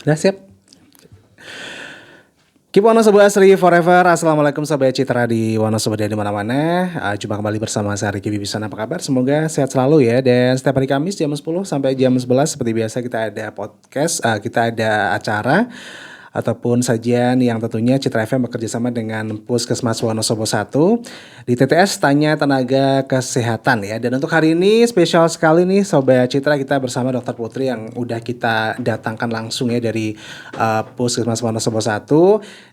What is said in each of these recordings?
Udah siap? Keep Wonosobo Asri Forever. Assalamualaikum Sobat Citra di Wonosobo dan di mana-mana. Jumpa kembali bersama saya Riki Bibisan. Apa kabar? Semoga sehat selalu ya. Dan setiap hari Kamis jam 10 sampai jam 11 seperti biasa kita ada podcast, kita ada acara ataupun sajian yang tentunya Citra FM bekerja sama dengan Puskesmas Wonosobo 1 di TTS Tanya Tenaga Kesehatan ya. Dan untuk hari ini spesial sekali nih Sobat Citra, kita bersama Dr. Putri yang udah kita datangkan langsung ya dari Puskesmas Wonosobo 1.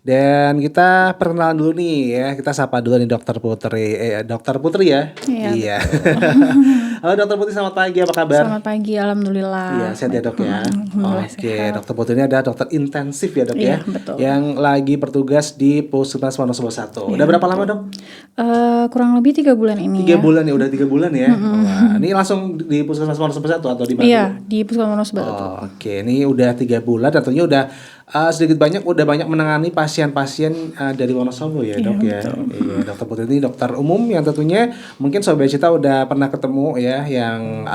Dan kita perkenalan dulu nih ya. Kita sapa dulu nih Dr. Putri. Dr. Putri ya? Iya. Halo Dr. Putri, selamat pagi, apa kabar? Selamat pagi, alhamdulillah. Iya, sehat ya dok ya. Oke, Dr. Putri ini ada dokter intensif ya dok Iya, ya, betul. yang lagi bertugas di Puskesmas Wonosobo 1. Udah berapa lama dok? Kurang lebih 3 bulan ini 3 ya. bulan ya, udah 3 bulan ya. Wah, ini langsung di Puskesmas Wonosobo 1 atau di mana? Iya, di Puskesmas Wonosobo 1. Oke, ini udah 3 bulan, tentunya udah sedikit banyak udah banyak menangani pasien-pasien dari Wonosobo ya dok ya. Iya, Dokter Putri ini dokter umum yang tentunya mungkin Sobat Cita udah pernah ketemu ya, yang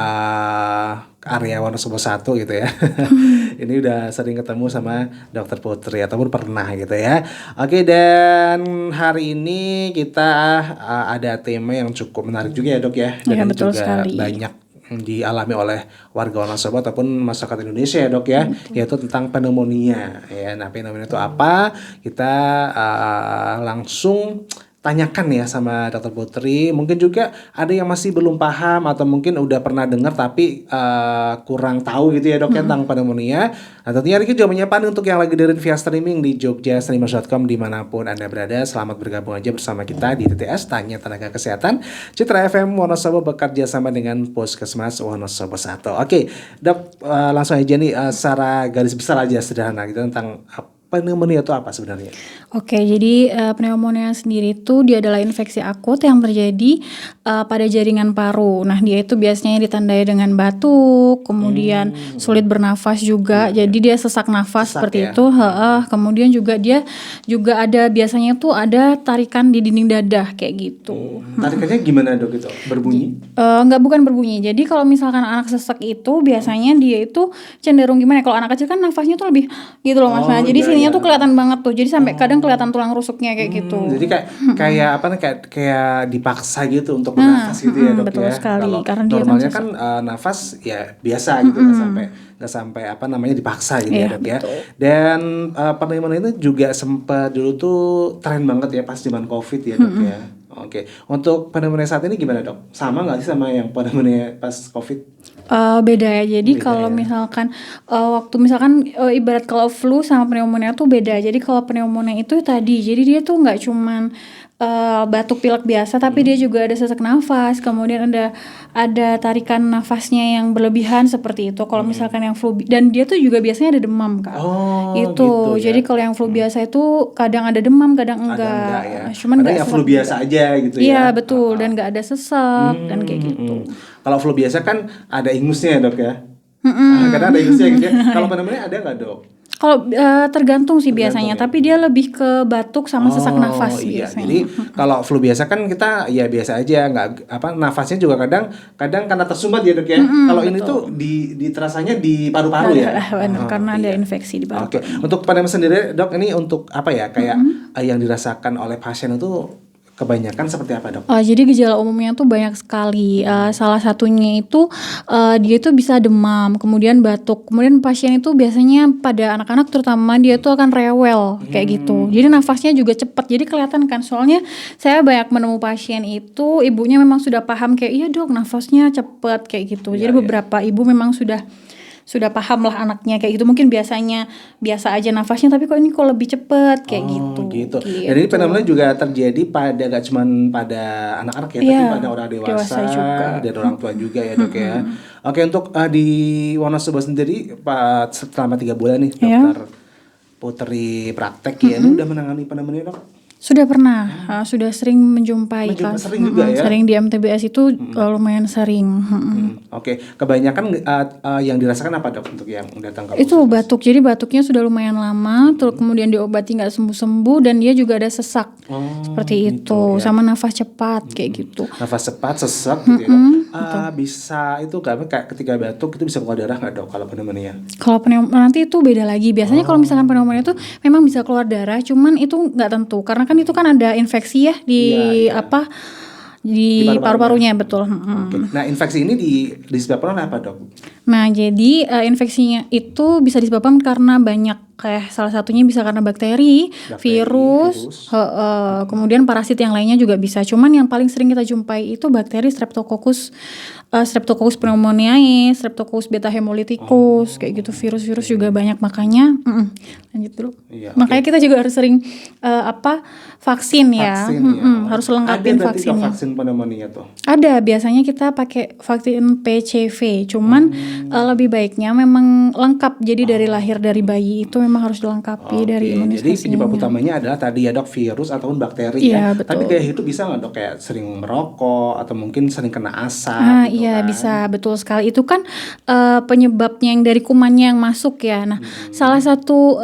area Wonosobo 1 gitu ya. Ini udah sering ketemu sama Dokter Putri ataupun pernah gitu ya. Oke, dan hari ini kita ada tema yang cukup menarik juga ya dok ya. Dan Iya, ini betul juga sekali. banyak dialami oleh warga Wonosobo ataupun masyarakat Indonesia ya dok ya, yaitu tentang pneumonia ya. Nah, pneumonia itu apa? Kita langsung tanyakan ya sama Dokter Putri. Mungkin juga ada yang masih belum paham atau mungkin udah pernah dengar tapi kurang tahu gitu ya dok ya tentang pneumonia. Nah, tentunya Riki juga menyiapkan untuk yang lagi dengerin via streaming di jogjastreamers.com dimanapun Anda berada. Selamat bergabung aja bersama kita di TTS Tanya Tenaga Kesehatan. Citra FM Wonosobo bekerja sama dengan Puskesmas Wonosobo 1. Oke dok, langsung aja nih secara garis besar aja sederhana gitu tentang pneumonia itu apa sebenarnya? Oke, jadi pneumonia sendiri itu dia adalah infeksi akut yang terjadi pada jaringan paru. Nah, dia itu biasanya ditandai dengan batuk, kemudian sulit bernafas juga. Jadi dia sesak nafas seperti ya? itu. Kemudian juga dia juga ada biasanya tuh ada tarikan di dinding dada kayak gitu. Tarikannya gimana dok itu? Berbunyi? Enggak, bukan berbunyi. Jadi kalau misalkan anak sesak itu biasanya dia itu cenderung gimana ya? Kalau anak kecil kan nafasnya tuh lebih gitu loh Mas. Nah, jadi sininya tuh kelihatan banget tuh. Jadi sampai kadang kelihatan tulang rusuknya kayak gitu. Jadi kayak apa nih, kayak dipaksa gitu untuk bernafas gitu ya dok betul ya. sekali, Kalau karena dia normalnya kan kan nafas ya biasa gitu, nggak sampai apa namanya dipaksa gitu ya Iya, dok ya. betul. Dan pneumonia itu juga sempat dulu tuh tren banget ya pas zaman COVID ya dok ya. Oke, untuk pneumonia saat ini gimana dok? Sama nggak sih sama yang pneumonia pas COVID? Beda ya. Jadi Beda kalau ya. misalkan waktu misalkan ibarat kalau flu sama pneumonia tuh beda. Jadi kalau pneumonia itu tadi, jadi dia tuh nggak cuman batuk pilek biasa, tapi dia juga ada sesak nafas, kemudian ada tarikan nafasnya yang berlebihan seperti itu. Kalau misalkan yang flu dan dia tuh juga biasanya ada demam Kak. Oh, Itu. gitu ya. Jadi kalau yang flu biasa itu kadang ada demam, kadang Ada enggak. enggak ya? Cuman Ada enggak yang flu sesak biasa juga. aja gitu ya. Iya, betul, dan enggak ada sesak dan kayak gitu. Kalau flu biasa kan ada ingusnya ya dok ya. Kadang ada ingusnya gitu ya. Kalau pneumonia ada nggak dok? Kalau tergantung sih biasanya, tapi dia lebih ke batuk sama sesak nafas Iya, biasanya. jadi kalau flu biasa kan kita ya biasa aja, nggak apa nafasnya juga kadang karena tersumbat ya dok ya. Kalau ini tuh terasanya di paru-paru ya. Benar, karena ada Iya. infeksi di paru. Oke, untuk pneumonia sendiri dok, ini untuk apa ya, kayak yang dirasakan oleh pasien itu kebanyakan seperti apa dok? Jadi gejala umumnya tuh banyak sekali. Salah satunya itu dia itu bisa demam, kemudian batuk. Kemudian pasien itu biasanya pada anak-anak terutama dia tuh akan rewel kayak gitu. Jadi nafasnya juga cepat. Jadi kelihatan kan, soalnya saya banyak menemu pasien itu ibunya memang sudah paham kayak iya dok nafasnya cepat kayak gitu. Jadi beberapa ibu memang sudah paham lah anaknya kayak gitu. Mungkin biasanya biasa aja nafasnya, tapi kok ini kok lebih cepet kayak gitu. Jadi pneumonia juga terjadi pada gak cuma pada anak-anak ya, Iya, tapi pada orang dewasa juga. dan orang tua juga ya dok ya. Oke, untuk di Wonosobo sendiri selama 3 bulan nih dokter Putri praktek ya, ini udah menangani pneumonia dok? Sudah pernah, sudah sering menjumpai Sering juga ya? sering di MTBS itu lumayan sering. Oke, kebanyakan yang dirasakan apa dok untuk yang datang ke Itu puskesmas? batuk, jadi batuknya sudah lumayan lama, terus kemudian diobati nggak sembuh-sembuh dan dia juga ada sesak seperti itu, sama nafas cepat kayak gitu. Nafas cepat, sesak gitu ya dok. Bisa itu kayak ketika batuk itu bisa keluar darah nggak dok kalau pneumonia? Kalau pneumonia nanti itu beda lagi. Biasanya kalau misalkan pneumonia itu memang bisa keluar darah, cuman itu nggak tentu karena kan itu kan ada infeksi ya di di paru-parunya betul. Oke. Nah infeksi ini disebabkan oleh apa dok? Nah jadi infeksinya itu bisa disebabkan karena banyak, kayak salah satunya bisa karena bakteri, virus. Kemudian parasit yang lainnya juga bisa. Cuman yang paling sering kita jumpai itu bakteri Streptococcus pneumoniae, Streptococcus beta hemolyticus, kayak gitu. Virus-virus juga banyak, makanya lanjut dulu. Makanya kita juga harus sering vaksin ya. Harus lengkapin Ada berarti vaksinnya. vaksin pneumonia tuh? Ada, biasanya kita pakai vaksin PCV, cuman lebih baiknya memang lengkap. Jadi dari lahir dari bayi itu memang harus dilengkapi dari imunisasinya. Jadi penyebab utamanya adalah tadi ya dok, virus ataupun bakteri Iya, ya. betul. Tapi gaya hidup bisa nggak dok, kayak sering merokok atau mungkin sering kena asap? Iya bisa, betul sekali. Itu kan penyebabnya yang dari kumannya yang masuk ya. Nah salah satu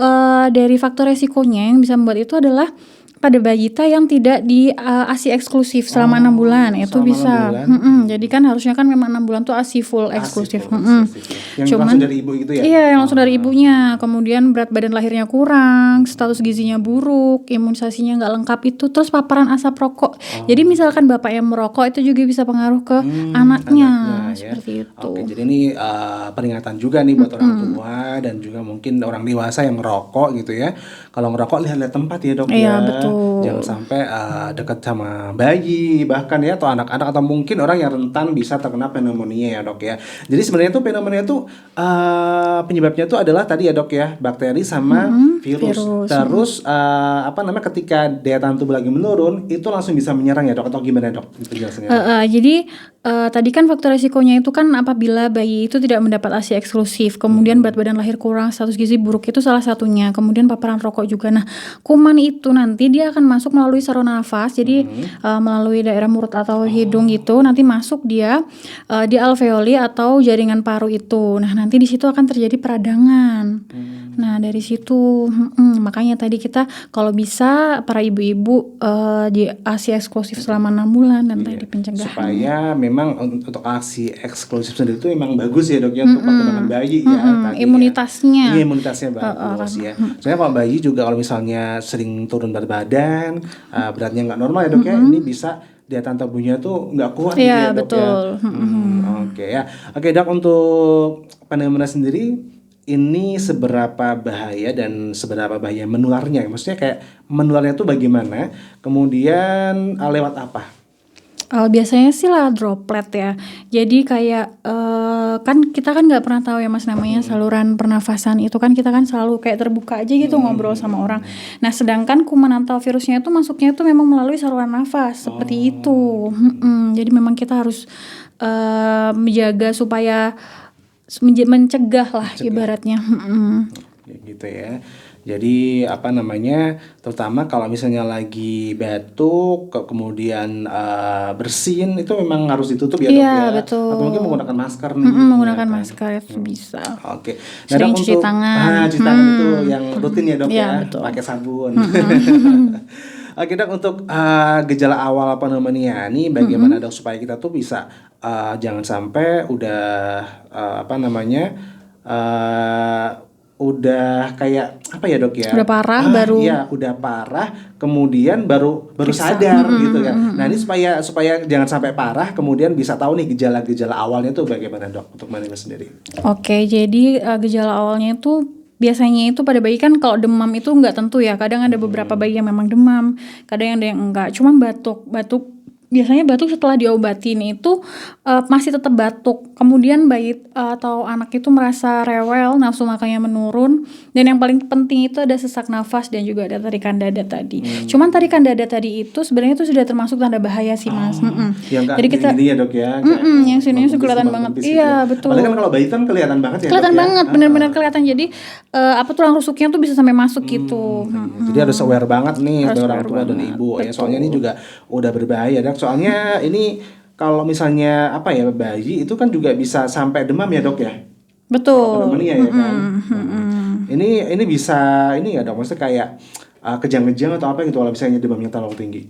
dari faktor resikonya yang bisa membuat itu adalah pada balita yang tidak di ASI eksklusif selama 6 bulan itu bisa. Jadi kan harusnya kan memang 6 bulan tuh ASI full eksklusif. Yang langsung dari ibu gitu ya? Iya, yang langsung dari ibunya. Kemudian berat badan lahirnya kurang, status gizinya buruk, imunisasinya nggak lengkap itu, terus paparan asap rokok. Jadi misalkan bapak yang merokok itu juga bisa pengaruh ke anaknya seperti itu. Oke, jadi ini peringatan juga nih buat orang tua dan juga mungkin orang dewasa yang merokok gitu ya. Kalau ngerokok lihat-lihat tempat ya dok Iya, ya. betul. Jangan sampai dekat sama bayi bahkan ya, atau anak-anak atau mungkin orang yang rentan bisa terkena pneumonia ya dok ya. Jadi sebenarnya tuh pneumonia tuh penyebabnya tuh adalah tadi ya dok ya, bakteri sama virus. Terus ketika daya tahan tubuh lagi menurun itu langsung bisa menyerang ya dok, atau gimana dok penjelasannya? Jadi tadi kan faktor resikonya itu kan apabila bayi itu tidak mendapat ASI eksklusif, kemudian berat badan lahir kurang, status gizi buruk itu salah satunya, kemudian paparan rokok juga. Nah kuman itu nanti dia akan masuk melalui saluran nafas, jadi melalui daerah mulut atau hidung gitu, nanti masuk dia di alveoli atau jaringan paru itu. Nah nanti di situ akan terjadi peradangan. Nah dari situ makanya tadi kita kalau bisa para ibu-ibu di ASI eksklusif selama 6 bulan dan tadi pencegahan. Supaya memang untuk ASI eksklusif sendiri itu memang bagus ya dok ya, untuk perkembangan bayi ya. Tadi imunitasnya. Iya, imunitasnya bagus ya. Soalnya kalau bayi juga kalau misalnya sering turun berat badan, beratnya nggak normal ya dok ya, ini bisa daya tahan tubuhnya tuh nggak kuat gitu ya dok betul. ya. Oke dok, untuk pneumonia sendiri ini seberapa bahaya dan seberapa bahaya menularnya? Maksudnya kayak menularnya tuh bagaimana? Kemudian lewat apa? Biasanya sih lah droplet ya. Jadi kayak kan kita kan nggak pernah tahu ya mas, namanya saluran pernafasan itu kan kita kan selalu kayak terbuka aja gitu ngobrol sama orang. Nah sedangkan kuman atau virusnya itu masuknya itu memang melalui saluran nafas seperti itu. Jadi memang kita harus menjaga supaya mencegah lah ibaratnya. Gitu ya. Jadi terutama kalau misalnya lagi batuk, kemudian bersin itu memang harus ditutup ya dok ya. Betul. Atau mungkin menggunakan masker nih. Menggunakan masker itu bisa. Oke. Sering cuci tangan. Cuci tangan itu yang rutin ya dok ya. Betul. Pakai sabun. Oke dok, untuk gejala awal pneumonia nih bagaimana dok supaya kita tuh bisa jangan sampai udah udah kayak apa ya dok ya? Udah parah baru. Iya, udah parah kemudian baru sadar gitu kan. Nah, ini supaya jangan sampai parah kemudian bisa tahu nih gejala-gejala awalnya tuh bagaimana dok untuk Manila sendiri. Oke, jadi gejala awalnya itu biasanya itu pada bayi kan kalau demam itu nggak tentu ya. Kadang ada beberapa bayi yang memang demam, kadang ada yang enggak. Cuman batuk biasanya batuk setelah diobatin itu masih tetap batuk. Kemudian bayi atau anak itu merasa rewel, nafsu makannya menurun, dan yang paling penting itu ada sesak nafas dan juga ada tarikan dada tadi. Cuman tarikan dada tadi itu sebenarnya itu sudah termasuk tanda bahaya sih Mas. Yang Jadi kita gini ya dok ya, yang sini kelihatan banget. Iya betul. Apalagi kan kalau bayi kan kelihatan banget ya. Kelihatan dok, ya? banget, benar-benar kelihatan. Jadi tulang rusuknya tuh bisa sampai masuk gitu. Jadi harus aware banget nih Harus orang aware tua dan banget, ibu ya. betul. Soalnya ini juga udah berbahaya dok. Soalnya ini kalau misalnya apa ya, bayi itu kan juga bisa sampai demam ya dok ya. Betul. Pneumonia ya kan. Ini bisa ini ya dok, maksudnya kayak kejang-kejang atau apa gitu kalau misalnya demamnya terlalu tinggi.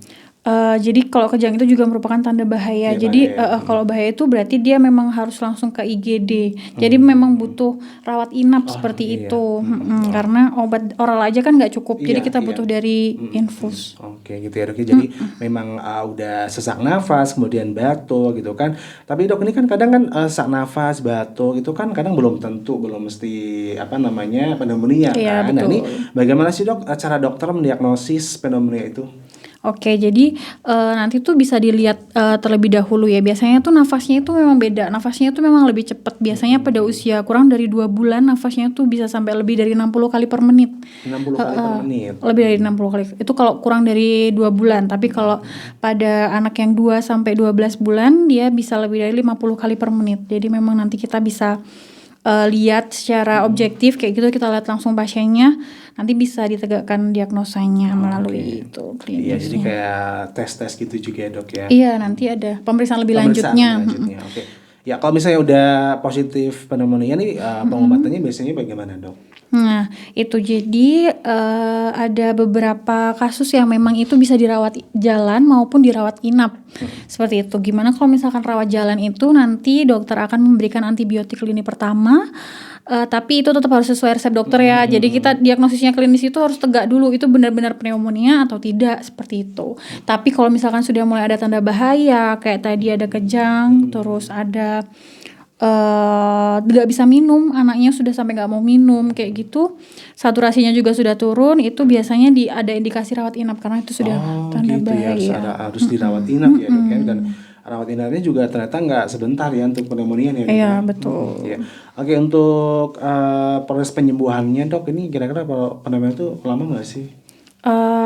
Jadi kalau kejang itu juga merupakan tanda bahaya. Iya, Jadi bahaya. kalau bahaya itu berarti dia memang harus langsung ke IGD. Jadi memang butuh rawat inap seperti iya. itu. Karena obat oral aja kan nggak cukup. Jadi Iya, kita iya. butuh dari infus. Oke gitu ya dok. Jadi memang udah sesak nafas, kemudian batuk gitu kan. Tapi dok ini kan kadang kan sesak nafas, batuk itu kan kadang belum tentu, belum mesti apa namanya pneumonia Iya, kan. Nah ini betul. bagaimana sih dok cara dokter mendiagnosis pneumonia itu? Oke, jadi nanti tuh bisa dilihat terlebih dahulu ya. Biasanya tuh nafasnya itu memang beda. Nafasnya itu memang lebih cepat. Biasanya pada usia kurang dari 2 bulan nafasnya tuh bisa sampai lebih dari 60 kali per menit. 60 kali per menit. Lebih dari 60 kali. Itu kalau kurang dari 2 bulan. Tapi kalau pada anak yang 2 sampai 12 bulan dia bisa lebih dari 50 kali per menit. Jadi memang nanti kita bisa lihat secara objektif kayak gitu, kita lihat langsung pasiennya, nanti bisa ditegakkan diagnosanya melalui itu Iya, jadi klinisnya. kayak tes-tes gitu juga ya dok ya. Iya, nanti ada pemeriksaan lebih Pemeriksaan lanjutnya. lanjutnya. Oke. Ya kalau misalnya udah positif pneumonia nih pengobatannya biasanya bagaimana dok? Nah, itu jadi ada beberapa kasus yang memang itu bisa dirawat jalan maupun dirawat inap. Seperti itu. Gimana kalau misalkan rawat jalan itu nanti dokter akan memberikan antibiotik lini pertama, tapi itu tetap harus sesuai resep dokter ya. Jadi kita diagnosisnya klinis itu harus tegak dulu itu benar-benar pneumonia atau tidak, seperti itu. Tapi kalau misalkan sudah mulai ada tanda bahaya kayak tadi ada kejang, terus ada nggak bisa minum, anaknya sudah sampai nggak mau minum kayak gitu, saturasinya juga sudah turun, itu biasanya ada indikasi rawat inap karena itu sudah tanda gitu ya, bahaya. harus dirawat inap ya dok ya. Dan rawat inapnya juga ternyata nggak sebentar ya untuk pneumonia ya. Iya, dok? betul. Iya. Oke, untuk proses penyembuhannya dok, ini kira-kira kalau pneumonia itu lama nggak sih?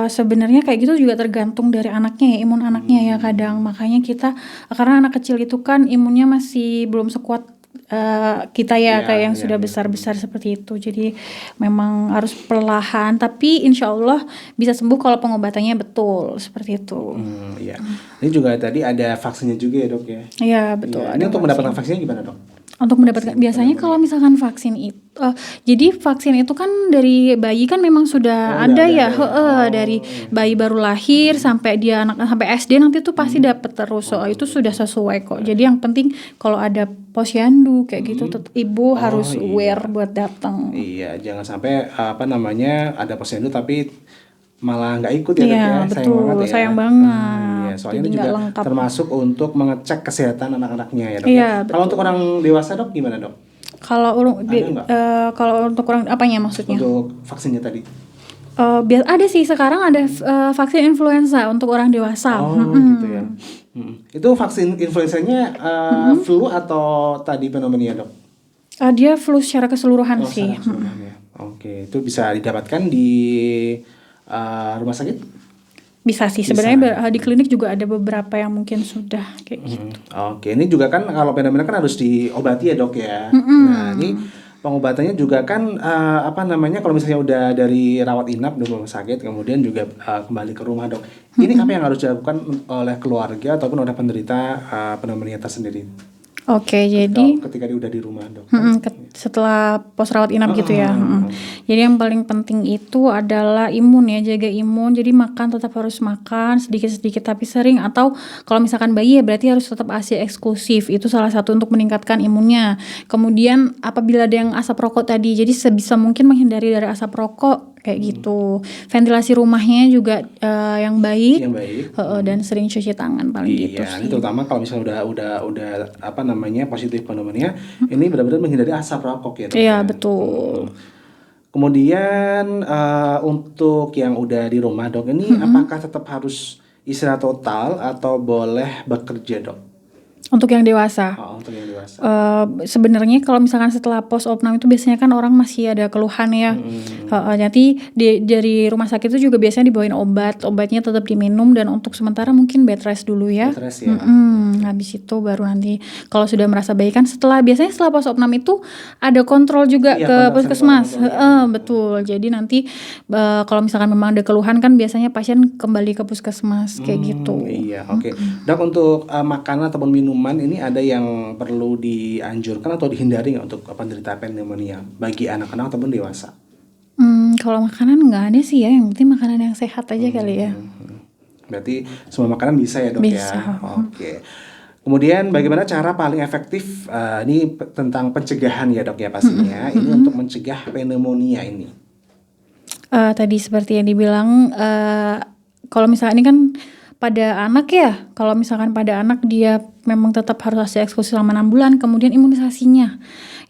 Sebenarnya kayak gitu juga tergantung dari anaknya ya, imun anaknya ya kadang. Makanya karena anak kecil itu kan imunnya masih belum sekuat kita ya, kayak yang sudah besar-besar seperti itu. Jadi memang harus perlahan, tapi insya Allah bisa sembuh kalau pengobatannya betul seperti itu. Iya. Ini juga tadi ada vaksinnya juga ya dok ya. Iya betul. Iya. Ini untuk mendapatkan vaksinnya gimana dok? Untuk mendapatkan biasanya kalau misalkan vaksin itu jadi vaksin itu kan dari bayi kan memang sudah ada ya, dari bayi baru lahir sampai dia sampai SD nanti tuh pasti dapat terus. Itu sudah sesuai kok. Jadi yang penting kalau ada posyandu kayak gitu ibu harus aware buat datang. Iya, jangan sampai apa namanya ada posyandu tapi malah nggak ikut ya dok Iya, ya. betul, Sayang sayang banget ya. banget. Iya, soalnya Jadi ini nggak juga lengkap. termasuk untuk mengecek kesehatan anak-anaknya ya dok. Iya, ya. Kalau untuk orang dewasa dok gimana dok? Kalau nggak? kalau untuk orang apanya maksudnya? Untuk vaksinnya tadi. Ada sih sekarang ada vaksin influenza untuk orang dewasa. Gitu ya. Itu vaksin influenzanya flu atau tadi pneumonia dok? Dia flu secara keseluruhan sih. Secara keseluruhan ya. Oke, itu bisa didapatkan di rumah sakit? Bisa sih sebenarnya di klinik juga ada beberapa yang mungkin sudah kayak gitu. Oke, ini juga kan kalau pneumonia kan harus diobati ya dok ya. Nah ini pengobatannya juga kan apa namanya kalau misalnya udah dari rawat inap di rumah sakit kemudian juga kembali ke rumah dok. Ini apa yang harus dilakukan oleh keluarga ataupun oleh penderita pneumonia tersendiri? Oke, jadi Ketika dia udah di rumah dok. setelah pos rawat inap gitu ya. Jadi yang paling penting itu adalah imun ya, jaga imun. Jadi makan tetap harus makan sedikit-sedikit tapi sering, atau kalau misalkan bayi ya berarti harus tetap ASI eksklusif. Itu salah satu untuk meningkatkan imunnya. Kemudian apabila ada yang asap rokok tadi, jadi sebisa mungkin menghindari dari asap rokok kayak gitu. Ventilasi rumahnya juga yang baik. Dan sering cuci tangan paling gitu Iya, sih. ini terutama kalau misalnya udah apa namanya positif pneumonia, ini benar-benar menghindari asap rokok ya. Iya, betul. Kemudian untuk yang udah di rumah dok, ini apakah tetap harus istirahat total atau boleh bekerja dok? Untuk yang dewasa. Untuk yang dewasa. Sebenarnya kalau misalkan setelah post opnam itu biasanya kan orang masih ada keluhan ya. Nanti dari rumah sakit itu juga biasanya dibawain obatnya tetap diminum dan untuk sementara mungkin bed rest dulu ya. Bed rest ya. Habis itu baru nanti kalau sudah merasa baik kan biasanya setelah post opnam itu ada kontrol juga ke puskesmas. Betul. Jadi nanti kalau misalkan memang ada keluhan kan biasanya pasien kembali ke puskesmas kayak gitu. Iya, oke. Dok, untuk makanan ataupun minuman ini ada yang perlu dianjurkan atau dihindari nggak untuk penderita pneumonia bagi anak-anak ataupun dewasa? Kalau makanan nggak ada sih ya, yang penting makanan yang sehat aja kali ya. Berarti semua makanan bisa ya dok Bisa. ya? Oke. Kemudian bagaimana cara paling efektif, ini tentang pencegahan ya dok ya pastinya, ini untuk mencegah pneumonia ini? Tadi seperti yang dibilang, kalau misalnya ini kan pada anak ya, kalau misalkan pada anak dia memang tetap harus hasil eksekusi selama 6 bulan, kemudian imunisasinya.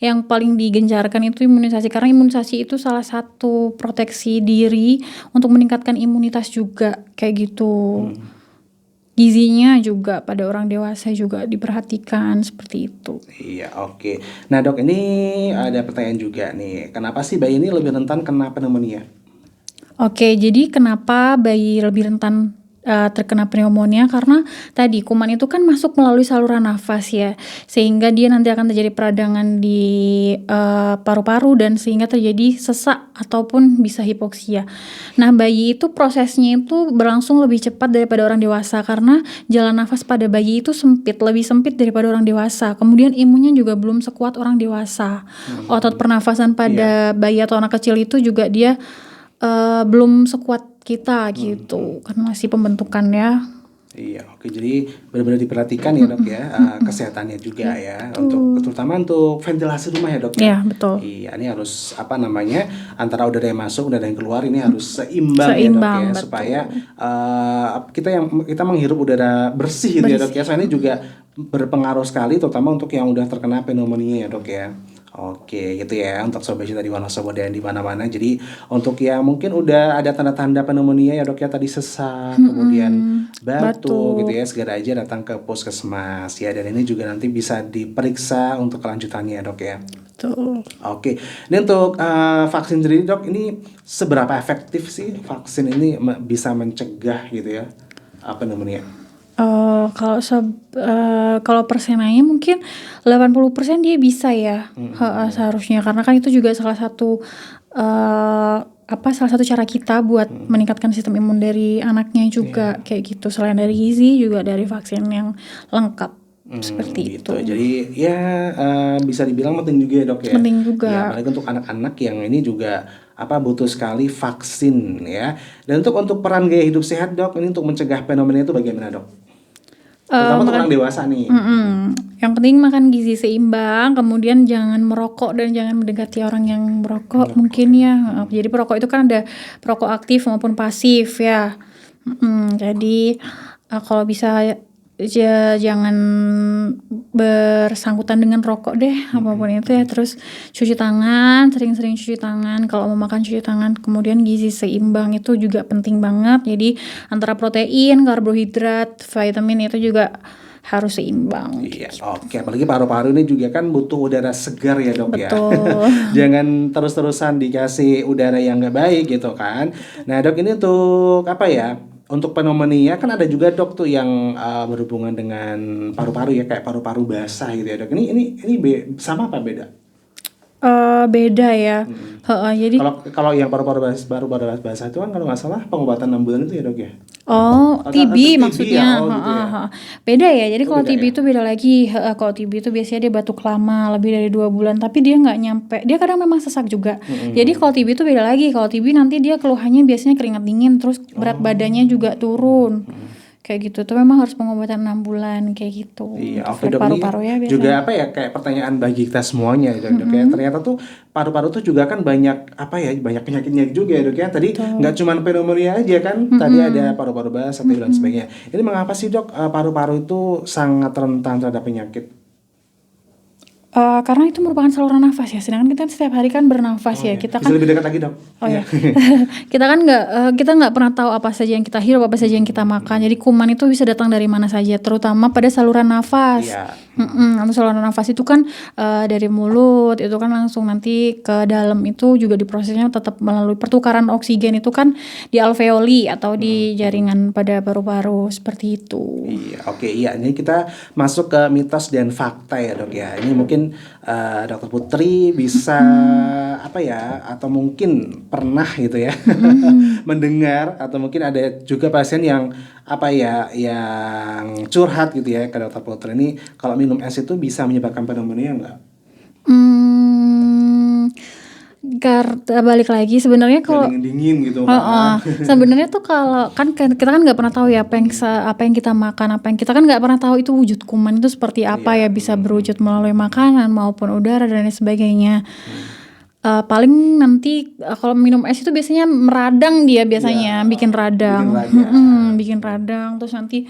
Yang paling digencarkan itu imunisasi, karena imunisasi itu salah satu proteksi diri untuk meningkatkan imunitas juga, kayak gitu. Gizinya juga pada orang dewasa juga diperhatikan seperti itu. Iya, oke. Nah dok, ini ada pertanyaan juga nih, kenapa sih bayi ini lebih rentan kena pneumonia? Oke, jadi kenapa bayi lebih rentan terkena pneumonia? Karena tadi kuman itu kan masuk melalui saluran nafas ya, sehingga dia nanti akan terjadi peradangan di paru-paru dan sehingga terjadi sesak ataupun bisa hipoksia. Nah, bayi itu prosesnya itu berlangsung lebih cepat daripada orang dewasa karena jalan nafas pada bayi itu lebih sempit daripada orang dewasa. Kemudian imunnya juga belum sekuat orang dewasa. Otot pernafasan pada bayi atau anak kecil itu juga dia belum sekuat kita gitu, karena masih pembentukannya. Iya, oke. Jadi benar-benar diperhatikan ya dok ya, kesehatannya juga ya, terutama untuk ventilasi rumah ya dok ya. Iya, betul. Iya, ini harus antara udara yang masuk, udara yang keluar ini harus seimbang ya dok ya, betul. supaya kita menghirup udara bersih gitu ya dok ya. Soalnya ini juga berpengaruh sekali, terutama untuk yang udah terkena pneumonia ya dok ya. Oke, gitu ya untuk Sobat Cita di Wonosobo dan di mana-mana. Jadi untuk yang mungkin udah ada tanda-tanda pneumonia ya dok ya, tadi sesak, kemudian batuk gitu ya, segera aja datang ke puskesmas ya. Dan ini juga nanti bisa diperiksa untuk kelanjutannya ya dok ya. Betul. Oke, ini untuk vaksin sendiri dok, ini seberapa efektif sih vaksin ini bisa mencegah gitu ya pneumonia? Kalau persenanya mungkin 80% dia bisa ya, seharusnya, karena kan itu juga salah satu cara kita buat meningkatkan sistem imun dari anaknya juga, kayak gitu. Selain dari gizi juga dari vaksin yang lengkap. Seperti gitu. itu. Jadi ya bisa dibilang penting juga ya dok ya. Penting juga. Ya, apalagi untuk anak-anak yang ini juga butuh sekali vaksin ya. Dan untuk peran gaya hidup sehat dok, ini untuk mencegah fenomena itu bagaimana dok? Terutama untuk orang dewasa nih. Yang penting makan gizi seimbang, kemudian jangan merokok dan jangan mendekati orang yang merokok mungkin ya. Jadi perokok itu kan ada perokok aktif maupun pasif ya. Jadi kalau bisa jangan bersangkutan dengan rokok deh, apapun itu ya. Terus cuci tangan, sering-sering cuci tangan. Kalau mau makan cuci tangan. Kemudian gizi seimbang itu juga penting banget. Jadi antara protein, karbohidrat, vitamin itu juga harus seimbang. Iya, oke. Apalagi paru-paru ini juga kan butuh udara segar ya dok. Betul. Ya. Jangan terus-terusan dikasih udara yang nggak baik gitu kan. Nah dok, ini untuk untuk pneumonia kan ada juga dok tuh yang berhubungan dengan paru-paru ya, kayak paru-paru basah gitu ya dok. Ini sama apa beda? Beda ya. Jadi kalau yang paru-paru basah itu kan kalau nggak salah pengobatan 6 bulan itu ya dok ya. TB maksudnya. Gitu ya. Beda ya. Jadi kalau TB ya? itu beda lagi. Kalau TB itu biasanya dia batuk lama lebih dari 2 bulan, tapi dia nggak nyampe. Dia kadang memang sesak juga. Jadi kalau TB itu beda lagi. Kalau TB nanti dia keluhannya biasanya keringat dingin, terus berat badannya juga turun. Kayak gitu. Itu memang harus pengobatan 6 bulan kayak gitu. Iya, oke dok. Paru-paru ya biasanya. Juga kayak pertanyaan bagi kita semuanya ya dok. Ya, ternyata tuh paru-paru tuh juga kan banyak banyak penyakitnya juga ya dok ya. Tadi nggak cuma pneumonia aja kan. Tadi ada paru-paru basah dan sebagainya. Ini mengapa sih dok paru-paru itu sangat rentan terhadap penyakit? Karena itu merupakan saluran nafas ya, sedangkan kita setiap hari kan bernafas ya, Iya. kita Bisa kan lebih dekat lagi dok. oh ya, kita kan kita nggak pernah tahu apa saja yang kita hirup, apa saja yang kita makan. Jadi kuman itu bisa datang dari mana saja, terutama pada saluran nafas. Iya. Saluran nafas itu kan dari mulut itu kan langsung nanti ke dalam, itu juga diprosesnya tetap melalui pertukaran oksigen itu kan di alveoli atau di jaringan pada paru-paru seperti itu. Iya, oke, iya. Ini kita masuk ke mitos dan fakta ya dok ya. Ini mungkin dokter Putri bisa apa ya, atau mungkin pernah gitu ya mendengar, atau mungkin ada juga pasien yang apa ya, yang curhat gitu ya ke dokter Putri ini kalau minum es itu bisa menyebabkan pneumonia enggak? Balik lagi sebenarnya kalau Dingin gitu kan. sebenarnya tuh kalau kan kita kan nggak pernah tahu ya apa yang kita makan, apa yang kita kan nggak pernah tahu itu wujud kuman itu seperti apa ya, bisa berwujud melalui makanan maupun udara dan lain sebagainya. Paling nanti kalau minum es itu biasanya meradang, dia biasanya bikin radang, bikin radang, terus nanti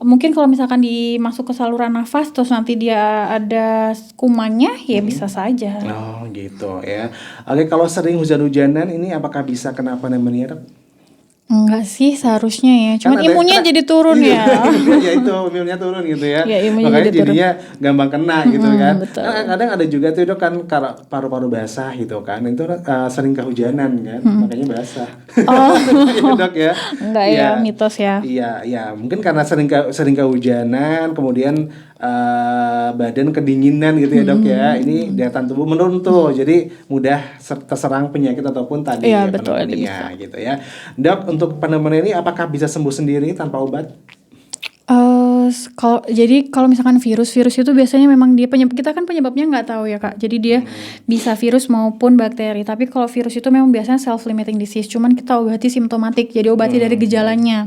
mungkin kalau misalkan dimasuk ke saluran nafas terus nanti dia ada kumannya ya bisa saja. Oh gitu ya. Oke, kalau sering hujan-hujanan ini apakah bisa kena pneumonia dok? Enggak sih seharusnya ya, cuman Kan ada- imunnya kan- jadi turun iya, ya. ya itu imunnya turun gitu ya. Ya, imunnya Makanya jadi turun. jadinya gampang kena gitu kan. betul. Kan kadang ada juga tuh dok kan kalau paru-paru basah gitu kan. Itu sering kehujanan kan, makanya basah. Iya, dok ya. Enggak Iya. ya, mitos ya. Iya, iya. Mungkin karena sering kehujanan, kemudian badan kedinginan gitu ya dok ya. Ini daya tahan tubuh menurun tuh, jadi mudah terserang penyakit ataupun tadi Iya, ya betul, pneumonia gitu ya. Dok, untuk pneumonia ini apakah bisa sembuh sendiri tanpa obat? Kalau misalkan virus itu biasanya memang dia kita kan penyebabnya nggak tahu ya kak. Jadi dia bisa virus maupun bakteri. Tapi kalau virus itu memang biasanya self limiting disease. Cuman kita obati simptomatik. Jadi obati dari gejalanya.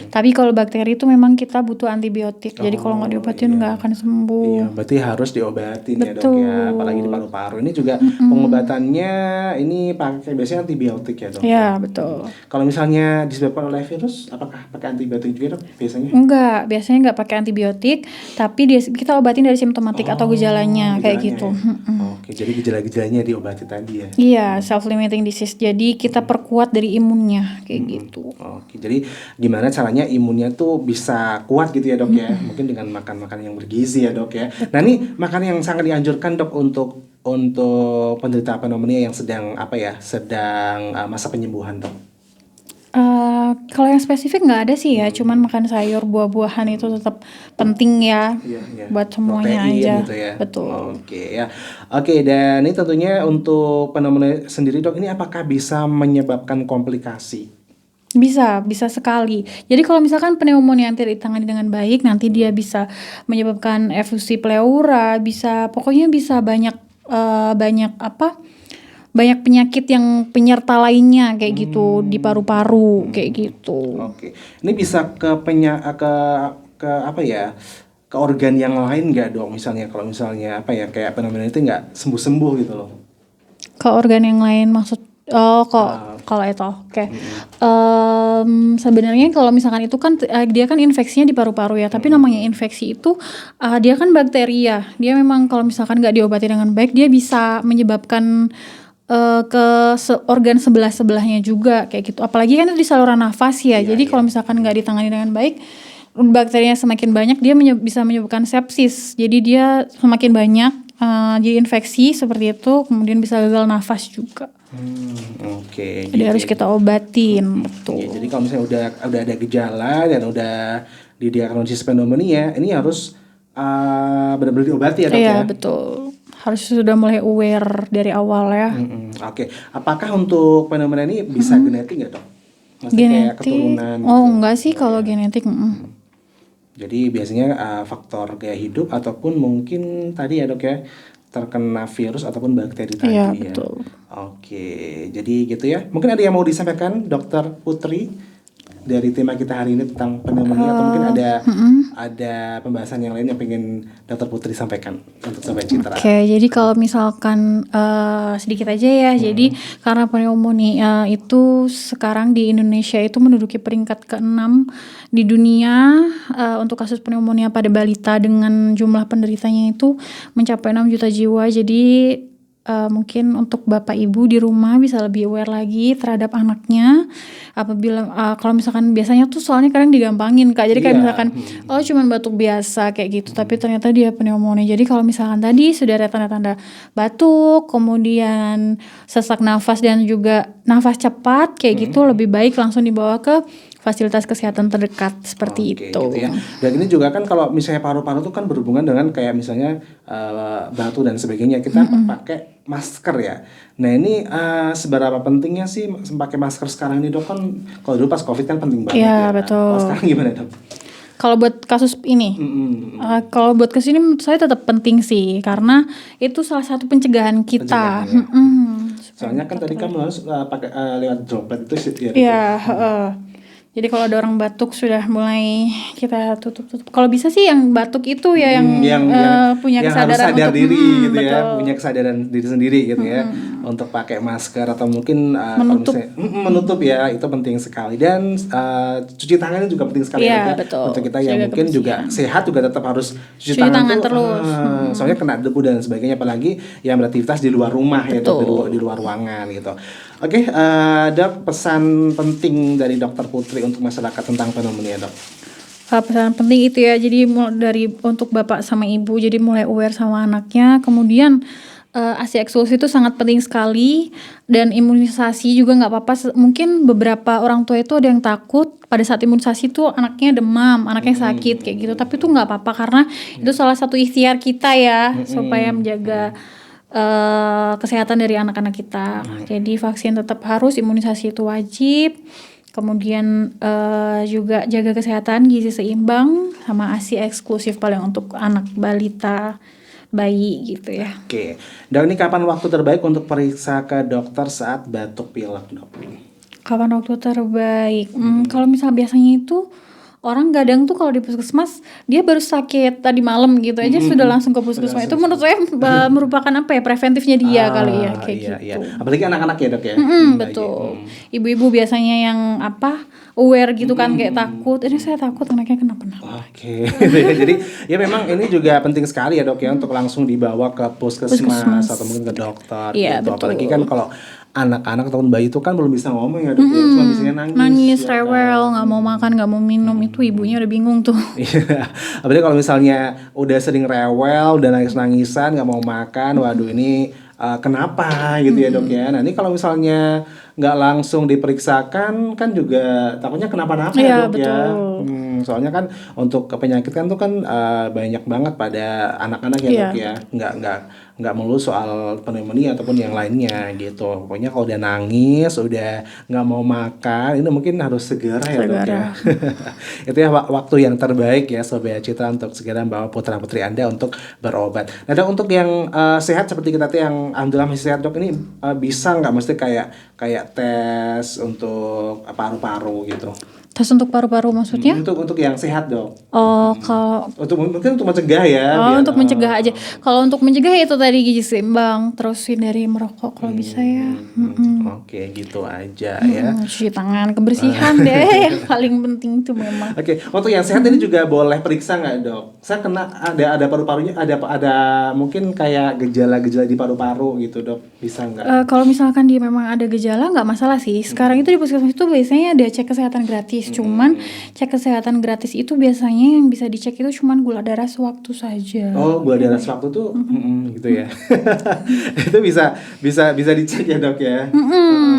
Tapi kalau bakteri itu memang kita butuh antibiotik. Jadi kalau nggak diobatin nggak akan sembuh. Iya, berarti harus diobatin ya dok Betul. ya. Apalagi di paru-paru ini juga pengobatannya ini pakai biasanya antibiotik ya dok. Ya betul. Kalau misalnya disebabkan oleh virus, apakah pakai antibiotik juga dok biasanya? Enggak, biasanya nggak pakai antibiotik, tapi kita obatin dari simptomatik atau gejalanya kayak Gejalanya gitu. ya. Oke, jadi gejala-gejalanya diobati tadi ya. Iya, self limiting disease. Jadi kita perkuat dari imunnya kayak gitu. Oke, jadi gimana caranya imunnya tuh bisa kuat gitu ya dok ya? Mungkin dengan makan-makan yang bergizi ya dok ya. Nah ini makanan yang sangat dianjurkan dok untuk penderita pneumonia yang sedang masa penyembuhan dok. Kalau yang spesifik nggak ada sih ya, cuman makan sayur, buah-buahan itu tetap penting ya, Iya. buat semuanya Protein aja. gitu ya. Betul. Oke ya. Oke, dan ini tentunya untuk pneumonia sendiri dok, ini apakah bisa menyebabkan komplikasi? Bisa sekali. Jadi kalau misalkan pneumonia nanti ditangani dengan baik, nanti dia bisa menyebabkan efusi pleura, pokoknya bisa banyak penyakit yang penyerta lainnya kayak gitu di paru-paru kayak gitu. Oke, ini bisa ke apa ya? Ke organ yang lain nggak dok? Misalnya kalau kayak pneumonia itu nggak sembuh-sembuh gitu loh. Ke organ yang lain maksud kalau itu oke. Sebenarnya kalau misalkan itu kan dia kan infeksinya di paru-paru ya, tapi namanya infeksi itu dia kan bakteri ya. Dia memang kalau misalkan nggak diobati dengan baik dia bisa menyebabkan organ sebelahnya juga kayak gitu. Apalagi kan itu di saluran nafas ya. Jadi kalau misalkan nggak ditangani dengan baik, bakterinya semakin banyak, dia bisa menyebabkan sepsis. Jadi dia semakin banyak jadi infeksi seperti itu, kemudian bisa gagal nafas juga. Oke. Jadi harus kita obatin. Betul. Ya, jadi kalau misalnya udah ada gejala dan udah didiagnosis pneumonia, ini harus benar-benar diobati ya dok ya? Iya betul. Harus sudah mulai aware dari awal ya. Oke. Apakah untuk pneumonia ini bisa genetik nggak dok? Maksudnya kayak Genetik? keturunan Oh gitu? enggak sih kalau genetik. Jadi biasanya faktor gaya hidup ataupun mungkin tadi ya dok ya, terkena virus ataupun bakteri tadi Iya, ya. betul. Oke, jadi gitu ya. Mungkin ada yang mau disampaikan dokter Putri? dari tema kita hari ini tentang pneumonia, atau mungkin ada pembahasan yang lain yang pengen Dokter Putri sampaikan untuk Sobat Citra? Oke, jadi kalau misalkan sedikit aja ya, jadi karena pneumonia itu sekarang di Indonesia itu menduduki peringkat ke-6 di dunia untuk kasus pneumonia pada balita, dengan jumlah penderitanya itu mencapai 6 juta jiwa. Jadi mungkin untuk bapak ibu di rumah bisa lebih aware lagi terhadap anaknya. Apabila kalau misalkan biasanya tuh soalnya kadang digampangin Kak, jadi kayak misalkan oh cuman batuk biasa kayak gitu, tapi ternyata dia pneumonia. Jadi kalau misalkan tadi sudah ada tanda-tanda batuk, kemudian sesak nafas dan juga nafas cepat kayak gitu, lebih baik langsung dibawa ke fasilitas kesehatan terdekat seperti itu. Gitu ya. Dan ini juga kan kalau misalnya paru-paru itu kan berhubungan dengan kayak misalnya batu dan sebagainya, kita pakai masker ya. Nah ini seberapa pentingnya sih pakai masker sekarang ini dok? Kan kalau dulu pas COVID kan penting banget ya. Betul. Kalau sekarang gimana dok? Kalau buat kasus ini, kalau buat kasus ini menurut saya tetap penting sih, karena itu salah satu pencegahan kita. Soalnya kan tadi kan harus pakai lewat droplet itu sih ya. Iya. Jadi kalau ada orang batuk sudah mulai kita tutup. Kalau bisa sih yang batuk itu ya yang punya kesadaran harus sadar untuk diri gitu ya, betul. punya kesadaran diri sendiri gitu ya, untuk pakai masker atau mungkin Menutup. kalau misalnya, menutup ya, itu penting sekali. Dan cuci tangan itu juga penting sekali Iya, ya, betul. untuk kita yang Jaga mungkin juga sehat juga tetap harus cuci tangan tuh, terus. Soalnya kena debu dan sebagainya, apalagi yang beraktivitas di luar rumah ya, di luar ruangan gitu. Oke, dok, pesan penting dari Dokter Putri untuk masyarakat tentang pneumonia dok. Pesan penting itu ya, jadi dari untuk bapak sama ibu, jadi mulai aware sama anaknya. Kemudian ASI eksklusif itu sangat penting sekali, dan imunisasi juga nggak apa-apa. Mungkin beberapa orang tua itu ada yang takut pada saat imunisasi tuh anaknya demam, anaknya sakit kayak gitu, tapi itu nggak apa-apa karena itu salah satu ikhtiar kita ya, supaya menjaga kesehatan dari anak-anak kita. Jadi vaksin tetap harus, imunisasi itu wajib. Kemudian juga jaga kesehatan, gizi seimbang, sama ASI eksklusif paling untuk anak balita, bayi gitu ya. Oke, dan ini kapan waktu terbaik untuk periksa ke dokter saat batuk pilek dok? Kapan waktu terbaik? Kalau misal biasanya itu orang kadang tuh kalau di puskesmas dia baru sakit tadi malam gitu aja sudah langsung ke puskesmas. Itu menurut saya merupakan apa ya, preventifnya dia kali ya kayak gitu. Iya. Apalagi anak-anak ya dok ya. Betul. Ibu-ibu biasanya yang aware gitu kan, kayak takut. Ini saya takut anaknya kenapa-napa. Oke. Jadi ya memang ini juga penting sekali ya dok ya, untuk langsung dibawa ke puskesmas atau mungkin ke dokter. Iya, gitu. betul. Apalagi kan kalau anak-anak ataupun bayi itu kan belum bisa ngomong ya dok ya, cuma biasanya Nangis, ya, rewel, nggak mau makan, nggak mau minum, itu ibunya udah bingung tuh. Iya, apalagi kalau misalnya udah sering rewel, udah nangis-nangisan, nggak mau makan, waduh ini kenapa gitu ya dok ya. Nah ini kalau misalnya nggak langsung diperiksakan kan juga takutnya kenapa-napa ya dok ya. Soalnya kan untuk penyakit kan tuh kan banyak banget pada anak-anak ya dok ya. Nggak melulu soal pneumonia ataupun yang lainnya gitu. Pokoknya kalau udah nangis, udah nggak mau makan, ini mungkin harus segera ya dok ya. Itu ya waktu yang terbaik ya Sobat Citra untuk segera membawa putra putri Anda untuk berobat. Nah dok, untuk yang sehat seperti kita tuh yang alhamdulillah masih sehat dok, ini bisa nggak mesti kayak tes untuk paru-paru gitu? Tes untuk paru-paru maksudnya? Untuk yang sehat dok. Kalau Mungkin untuk mencegah ya. untuk mencegah aja. Kalau untuk mencegah itu tadi gizi seimbang, terus hindari merokok kalau bisa ya. Oke, gitu aja ya. Cuci tangan, kebersihan deh yang paling penting itu memang. Oke, untuk yang sehat ini juga boleh periksa nggak dok? Saya kena ada paru-parunya, ada mungkin kayak gejala-gejala di paru-paru gitu dok, bisa nggak? Kalau misalkan dia memang ada gejala nggak masalah sih. Sekarang itu di puskesmas itu biasanya ada cek kesehatan gratis. Cuman cek kesehatan gratis itu biasanya yang bisa dicek itu cuman gula darah sewaktu saja. Oh, gula darah sewaktu tuh gitu ya. Itu bisa dicek ya dok ya.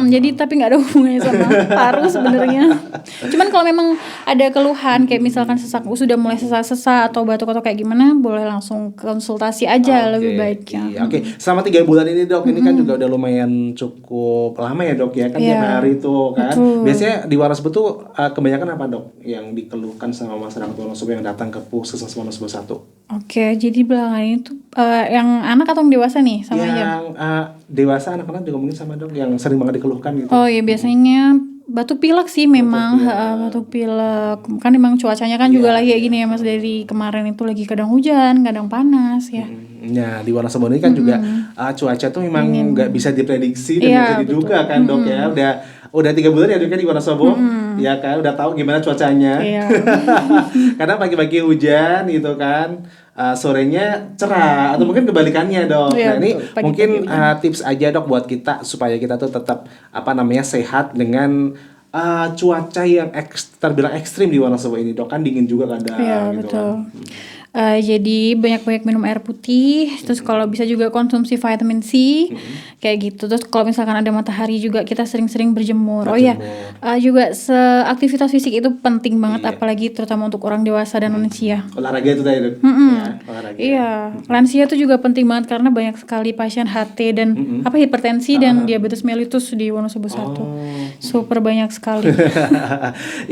Jadi tapi nggak ada hubungannya sama paru sebenarnya. Cuman kalau memang ada keluhan kayak misalkan sudah mulai sesak-sesak atau batuk atau kayak gimana, boleh langsung konsultasi aja lebih baiknya. Iya, oke. Selama 3 bulan ini dok, ini kan juga udah lumayan cukup lama ya dok ya, kan tiap hari tuh kan. Biasanya di Wonosobo tuh kebanyakan apa dok yang dikeluhkan sama masyarakat Wonosobo yang datang ke puskesmas Wonosobo 1? Oke, jadi belakangan itu yang anak atau yang dewasa nih sama aja? Yang dewasa, anak-anak juga mungkin sama dok, yang sering banget dikeluhkan gitu. Oh iya, biasanya Batuk pilek sih memang, batuk pilek. Kan memang cuacanya kan juga lagi kayak gini ya Mas, dari kemarin itu lagi kadang hujan, kadang panas ya. Nah, di Wonosobo ini kan juga cuaca tuh memang nggak bisa diprediksi dan nggak Iya, bisa diduga kan dok ya. Udah 3 bulan ya dok ya di Wonosobo, ya kan udah tahu gimana cuacanya. Iya. Kadang pagi-pagi hujan gitu kan, sorenya cerah atau mungkin kebalikannya dok. Iya, Nah ini betul. Pagi-pagi mungkin tips aja dok buat kita supaya kita tuh tetap sehat dengan cuaca yang terbilang ekstrim di Wonosobo ini dok, kan dingin juga kadang Iya, gitu betul. kan. Jadi banyak-banyak minum air putih, terus kalau bisa juga konsumsi vitamin C, kayak gitu. Terus kalau misalkan ada matahari juga kita sering-sering berjemur. Oh iya, juga aktivitas fisik itu penting banget, apalagi terutama untuk orang dewasa dan lansia. Olahraga itu tadi dok. Ya, olahraga. Iya, lansia itu juga penting banget karena banyak sekali pasien HT dan hipertensi dan diabetes mellitus di Wonosobo 1. Super banyak sekali.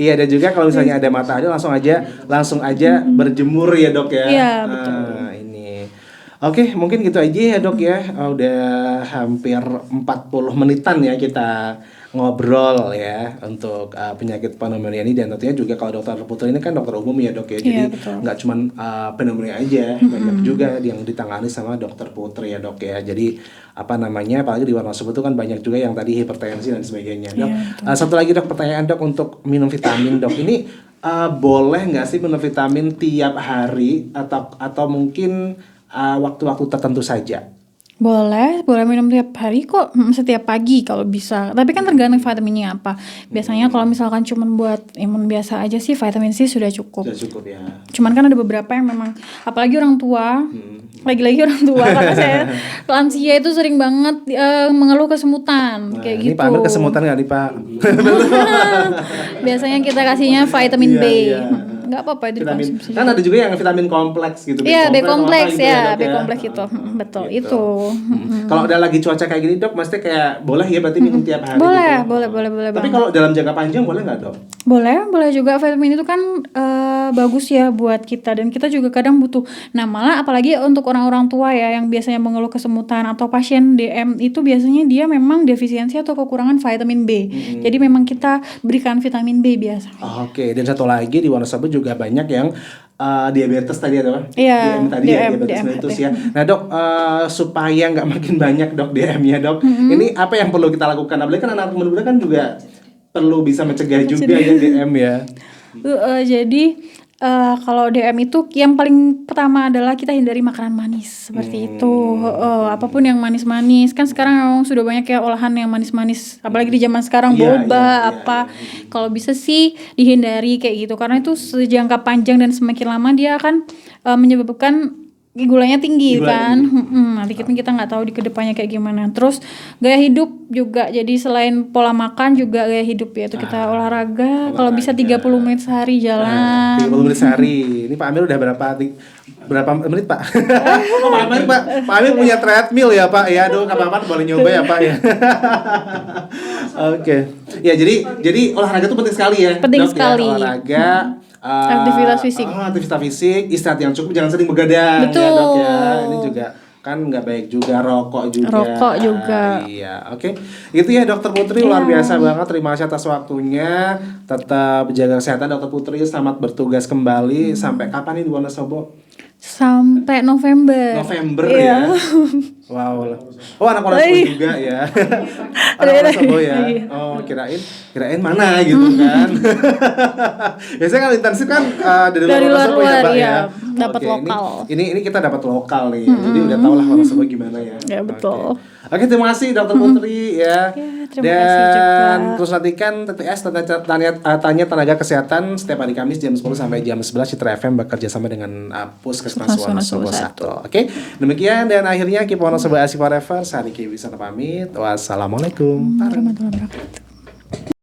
Iya, dan juga kalau misalnya ada matahari langsung aja berjemur ya dok ya. Iya, betul. Ini. Oke, mungkin gitu aja ya dok ya. Udah hampir 40 menitan ya kita ngobrol ya untuk penyakit pneumonia ini, dan tentunya juga kalau dokter Putri ini kan dokter umum ya dok ya. Jadi nggak cuman pneumonia aja, banyak juga yang ditangani sama dokter Putri ya dok ya. Jadi apalagi di Wonosobo itu kan banyak juga yang tadi hipertensi dan sebagainya dok. Satu lagi dok, pertanyaan dok untuk minum vitamin dok. Ini boleh nggak sih minum vitamin tiap hari atau mungkin waktu-waktu tertentu saja? Boleh minum tiap hari kok, setiap pagi kalau bisa. Tapi kan tergantung vitaminnya apa. Biasanya kalau misalkan cuman buat imun biasa aja sih vitamin C sudah cukup. Sudah cukup ya. Cuman kan ada beberapa yang memang, apalagi orang tua, lagi-lagi orang tua karena saya lansia itu sering banget mengeluh kesemutan kayak Ini gitu. Pak Amir kesemutan nggak nih Pak? Biasanya kita kasihnya vitamin B. Iya. Nggak apa-apa itu dikonsumsi. Kan ada juga yang vitamin kompleks gitu. Iya, B kompleks gitu ya, dok B kompleks itu. Betul, Gitu. itu. Kalau udah lagi cuaca kayak gini dok, mesti kayak boleh ya berarti minum tiap hari Boleh, gitu? boleh Tapi banget. kalau dalam jangka panjang boleh nggak dok? Boleh juga, vitamin itu kan bagus ya buat kita dan kita juga kadang butuh. Nah, malah apalagi untuk orang-orang tua ya yang biasanya mengeluh kesemutan atau pasien DM itu biasanya dia memang defisiensi atau kekurangan vitamin B. Jadi memang kita berikan vitamin B biasa. Oke, dan satu lagi di Wonosobo juga banyak yang diabetes tadi ada apa? Iya, DM tadi ya, DM, diabetes DM, mellitus ya. Nah dok, supaya nggak makin banyak dok DM-nya dok, ini apa yang perlu kita lakukan? Apalagi kan anak muda kan juga perlu bisa mencegah juga ya DM ya. Jadi kalau DM itu yang paling pertama adalah kita hindari makanan manis seperti itu. Apapun yang manis-manis, kan sekarang memang sudah banyak ya olahan yang manis-manis, apalagi di zaman sekarang boba Kalau bisa sih dihindari kayak gitu karena itu sejangka panjang dan semakin lama dia akan menyebabkan gulanya tinggi kan. Nanti kita nggak tahu di kedepannya kayak gimana. Terus gaya hidup juga, jadi selain pola makan juga gaya hidup ya itu kita olahraga. Kalau bisa 30 menit sehari jalan. 30 menit sehari. Ini Pak Amir udah berapa menit Pak? Oh Pak Amir Pak Amir punya treadmill ya Pak ya. Aduh kapan-kapan boleh nyoba ya Pak ya. Oke. Ya jadi olahraga itu penting sekali ya. Penting dok, sekali. Ya, olahraga. Aktivitas fisik. Aktivitas fisik, istirahat yang cukup, jangan sering begadang. Betul. Ya dok ya. Ini juga kan nggak baik juga, rokok juga. Iya, oke. Itu ya Dokter Putri, luar biasa banget. Terima kasih atas waktunya. Tetap jaga kesehatan Dokter Putri. Selamat bertugas kembali. Sampai kapan nih di Wonosobo? Sampai November. Ya. Wow. Oh anak Wonosobo juga ya. Anak Wonosobo ya. Oh kirain mana gitu kan. Biasanya kalau intensif kan dari luar luar Pak, ya. Dapat Oke, lokal. Ini kita dapat lokal nih. Jadi udah tau lah Wonosobo gimana ya. Ya betul. Oke, terima kasih Dokter Putri ya. Terima kasih juga. Dan terus nantikan TTS tanya tenaga kesehatan setiap hari Kamis jam 10 sampai jam 11 Citra FM bekerja sama dengan Puskesmas Wonosobo 1. Oke, demikian dan akhirnya Keep Wonosobo Asik Forever. Saya Riki Wisata pamit. Wassalamualaikum Warahmatullahi wabarakatuh.